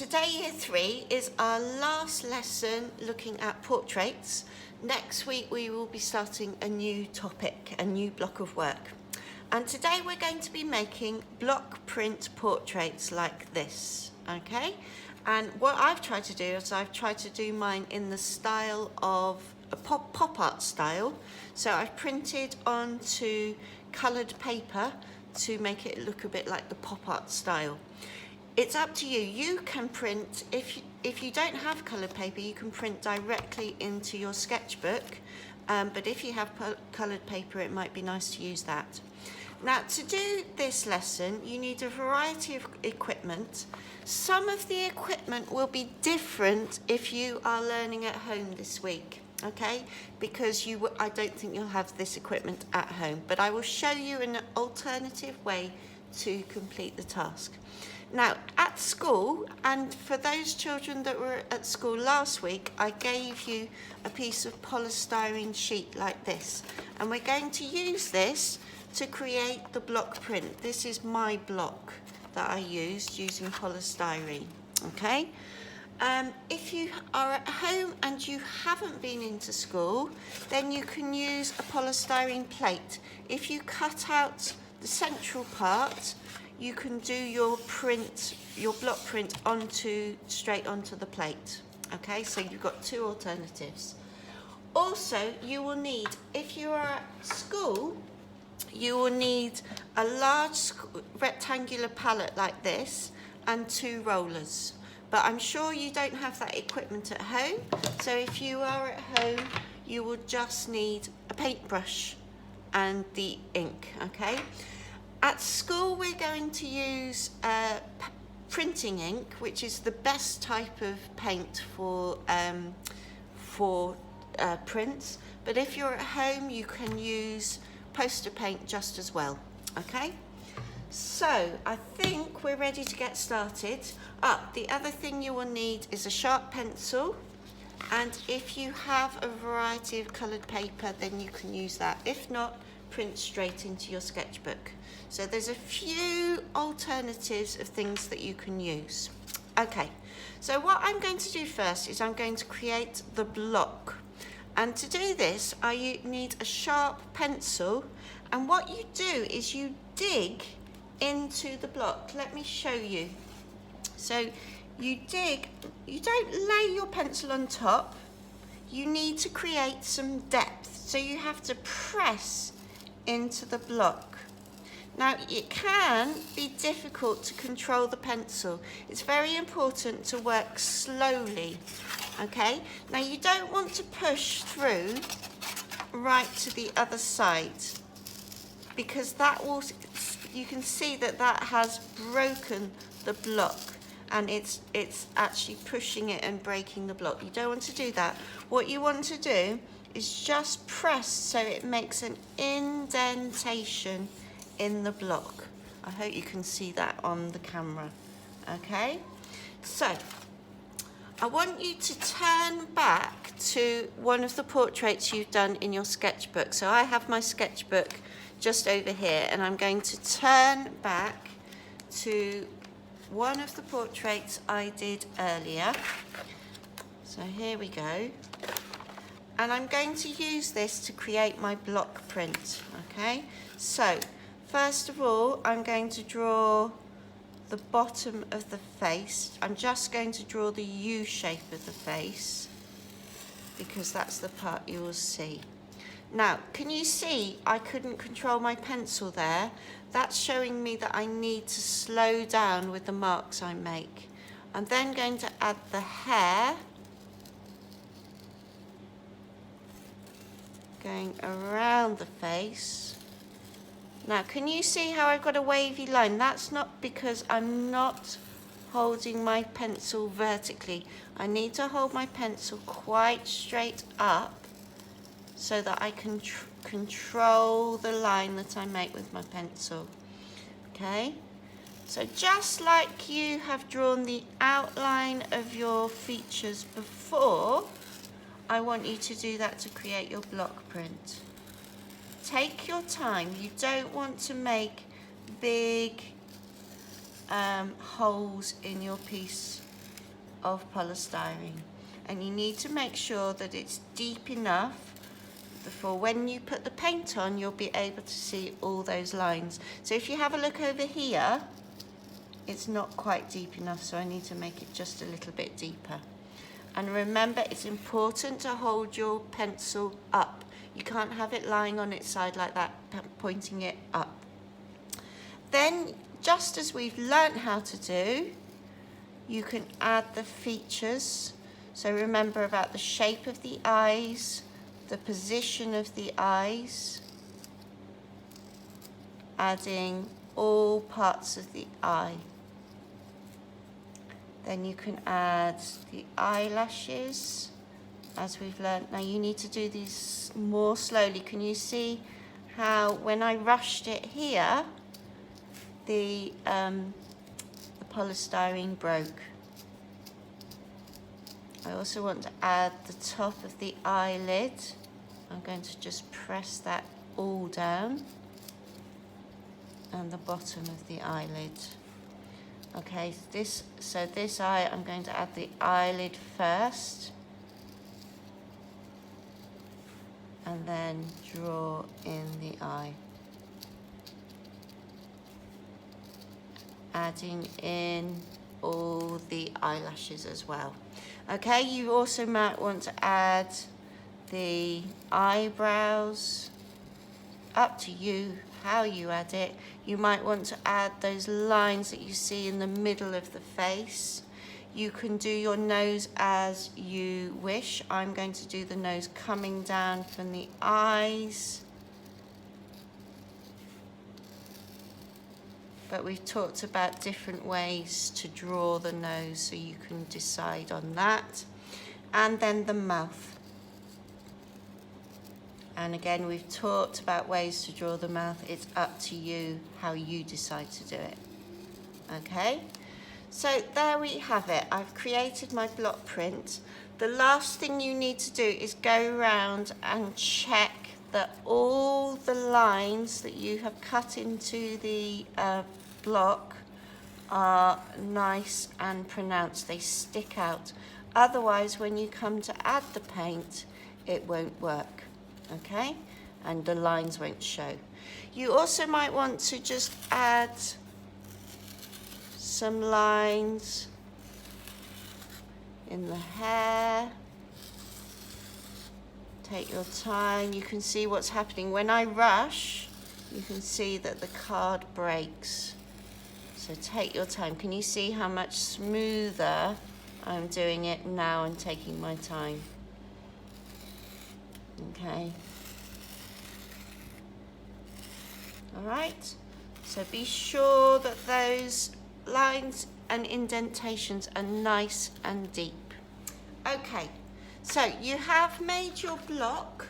Today, Year 3 is our last lesson looking at portraits. Next week we will be starting a new topic, a new block of work. And today we're going to be making block print portraits like this, okay? And what I've tried to do is I've tried to do mine in the style of a pop art style. So I've printed onto coloured paper to make it look a bit like the pop art style. It's up to you. You can print, if you don't have coloured paper, you can print directly into your sketchbook. But if you have coloured paper, it might be nice to use that. Now, to do this lesson, you need a variety of equipment. Some of the equipment will be different if you are learning at home this week, okay? Because I don't think you'll have this equipment at home, but I will show you an alternative way to complete the task. Now, at school, and for those children that were at school last week, I gave you a piece of polystyrene sheet like this. And we're going to use this to create the block print. This is my block that I used using polystyrene, okay? If you are at home and you haven't been into school, then you can use a polystyrene plate. If you cut out the central part, you can do your block print straight onto the plate. Okay, so you've got two alternatives. Also, you will need, if you are at school, you will need a large rectangular palette like this and two rollers. But I'm sure you don't have that equipment at home. So if you are at home, you will just need a paintbrush and the ink, okay? At school, we're going to use printing ink, which is the best type of paint for prints. But if you're at home, you can use poster paint just as well, okay? So I think we're ready to get started. The other thing you will need is a sharp pencil. And if you have a variety of coloured paper, then you can use that. If not, print straight into your sketchbook. So there's a few alternatives of things that you can use. Okay, so what I'm going to do first is I'm going to create the block. And to do this, I need a sharp pencil. And what you do is you dig into the block. Let me show you. So you dig, you don't lay your pencil on top. You need to create some depth. So you have to press into the block. Now, it can be difficult to control the pencil. It's very important to work slowly, okay? Now, you don't want to push through right to the other side because you can see that has broken the block and it's actually pushing it and breaking the block. You don't want to do that. What you want to do is just press so it makes an indentation in the block. I hope you can see that on the camera, okay? So, I want you to turn back to one of the portraits you've done in your sketchbook. So I have my sketchbook just over here, and I'm going to turn back to one of the portraits I did earlier. So here we go. And I'm going to use this to create my block print, okay? So, first of all, I'm going to draw the bottom of the face. I'm just going to draw the U shape of the face because that's the part you will see. Now, can you see I couldn't control my pencil there? That's showing me that I need to slow down with the marks I make. I'm then going to add the hair, going around the face. Now, can you see how I've got a wavy line? That's not because I'm not holding my pencil vertically. I need to hold my pencil quite straight up so that I can control the line that I make with my pencil. Okay? So just like you have drawn the outline of your features before, I want you to do that to create your block print. Take your time. You don't want to make big holes in your piece of polystyrene, and you need to make sure that it's deep enough for when you put the paint on, you'll be able to see all those lines. So if you have a look over here, it's not quite deep enough, so I need to make it just a little bit deeper. And remember, it's important to hold your pencil up. You can't have it lying on its side like that, pointing it up. Then, just as we've learnt how to do, you can add the features. So remember about the shape of the eyes, the position of the eyes, adding all parts of the eye. Then you can add the eyelashes, as we've learnt. Now you need to do these more slowly. Can you see how when I rushed it here, the polystyrene broke? I also want to add the top of the eyelid. I'm going to just press that all down, and the bottom of the eyelid. Okay, so this eye, I'm going to add the eyelid first, and then draw in the eye. Adding in all the eyelashes as well. Okay, you also might want to add the eyebrows. Up to you how you add it. You might want to add those lines that you see in the middle of the face. You can do your nose as you wish. I'm going to do the nose coming down from the eyes. But we've talked about different ways to draw the nose, so you can decide on that. And then the mouth. And again, we've talked about ways to draw the mouth. It's up to you how you decide to do it. Okay? So there we have it. I've created my block print. The last thing you need to do is go around and check that all the lines that you have cut into the block are nice and pronounced. They stick out. Otherwise, when you come to add the paint, it won't work. Okay? And the lines won't show. You also might want to just add some lines in the hair. Take your time. You can see what's happening. When I rush, you can see that the card breaks. So take your time. Can you see how much smoother I'm doing it now and taking my time? Okay. All right. So be sure that those lines and indentations are nice and deep. Okay. So you have made your block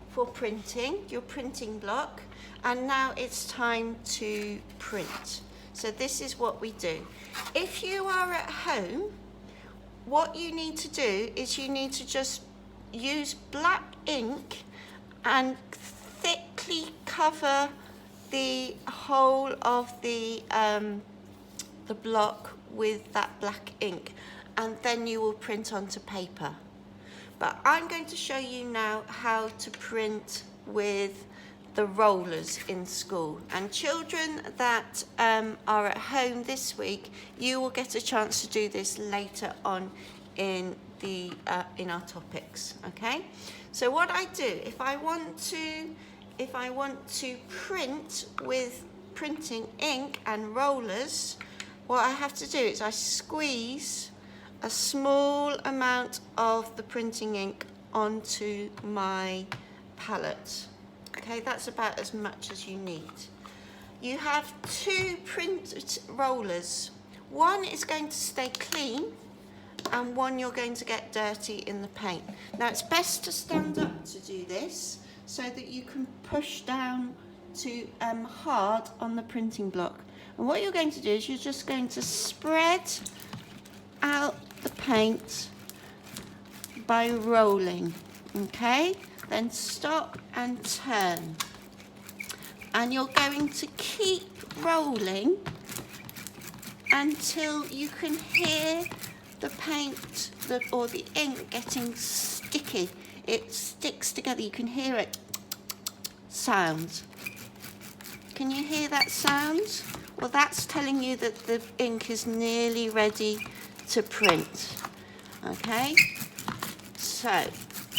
for printing, your printing block, and now it's time to print. So this is what we do. If you are at home, what you need to do is you need to just use black ink and thickly cover the whole of the block with that black ink, and then you will print onto paper. But I'm going to show you now how to print with the rollers in school. And children that are at home this week, you will get a chance to do this later on in our topics. Okay. So what I do, if I want to print with printing ink and rollers, what I have to do is I squeeze a small amount of the printing ink onto my palette. Okay, that's about as much as you need. You have two print rollers. One is going to stay clean, and one you're going to get dirty in the paint. Now it's best to stand up to do this so that you can push down to hard on the printing block. And what you're going to do is you're just going to spread out the paint by rolling. Okay, then stop and turn, and you're going to keep rolling until you can hear the paint or the ink getting sticky. It sticks together. You can hear it sound. Can you hear that sound? Well, that's telling you that the ink is nearly ready to print. Okay, so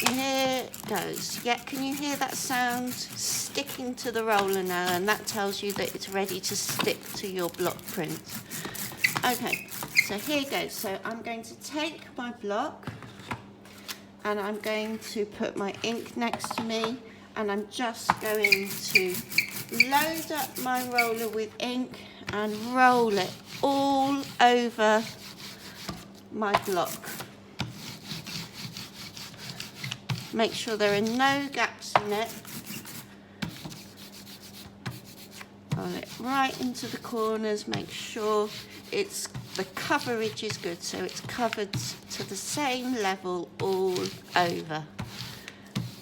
here goes. Yeah, can you hear that sound sticking to the roller now? And that tells you that it's ready to stick to your block print. Okay, so here goes. So I'm going to take my block and I'm going to put my ink next to me, and I'm just going to load up my roller with ink and roll it all over my block. Make sure there are no gaps in it. Roll it right into the corners. Make sure the coverage is good, so it's covered to the same level all over.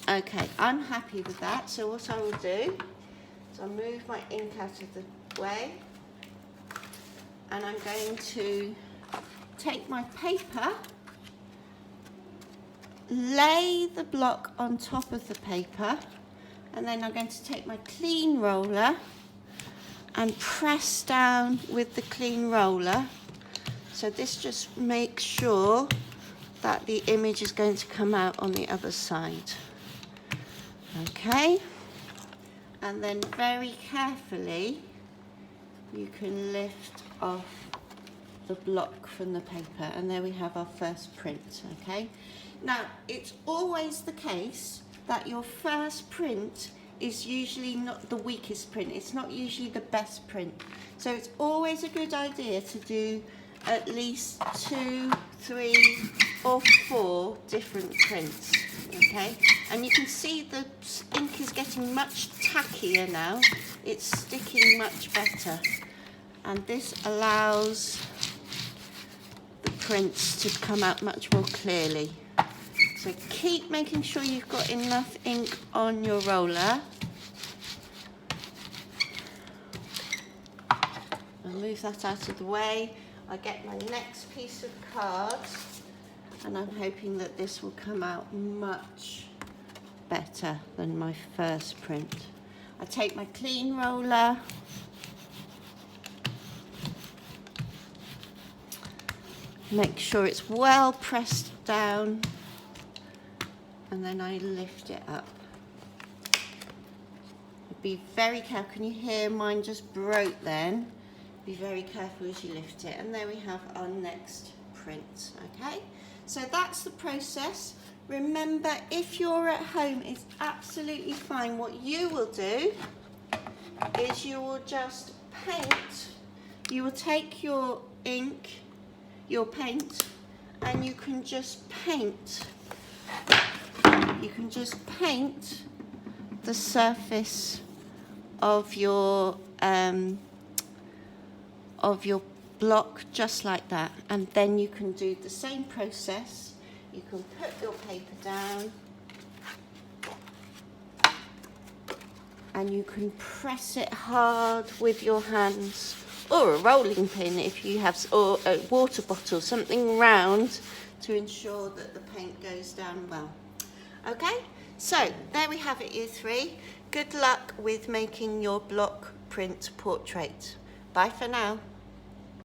Okay, I'm happy with that. So what I will do is I'll move my ink out of the way, and I'm going to take my paper, lay the block on top of the paper, and then I'm going to take my clean roller and press down with the clean roller. So this just makes sure that the image is going to come out on the other side. Okay, and then very carefully you can lift off the block from the paper, and there we have our first print. Okay, now it's always the case that your first print is usually not the weakest print. It's not usually the best print. So it's always a good idea to do at least 2, 3 or 4 different prints. Okay, and you can see the ink is getting much tackier now. It's sticking much better, and this allows the prints to come out much more clearly. So keep making sure you've got enough ink on your roller. I'll move that out of the way. I get my next piece of card, and I'm hoping that this will come out much better than my first print. I take my clean roller, make sure it's well pressed down, and then I lift it up. Be very careful. Can you hear mine just broke then? Be very careful as you lift it. And there we have our next print. Okay, so that's the process. Remember, if you're at home, it's absolutely fine. What you will do is you will just paint. You will take your ink, your paint, and you can just paint. You can just paint the surface of your block just like that, and then you can do the same process. You can put your paper down and you can press it hard with your hands, or a rolling pin if you have, or a water bottle, something round to ensure that the paint goes down well. Okay, so there we have it, Year 3. Good luck with making your block print portrait. Bye for now.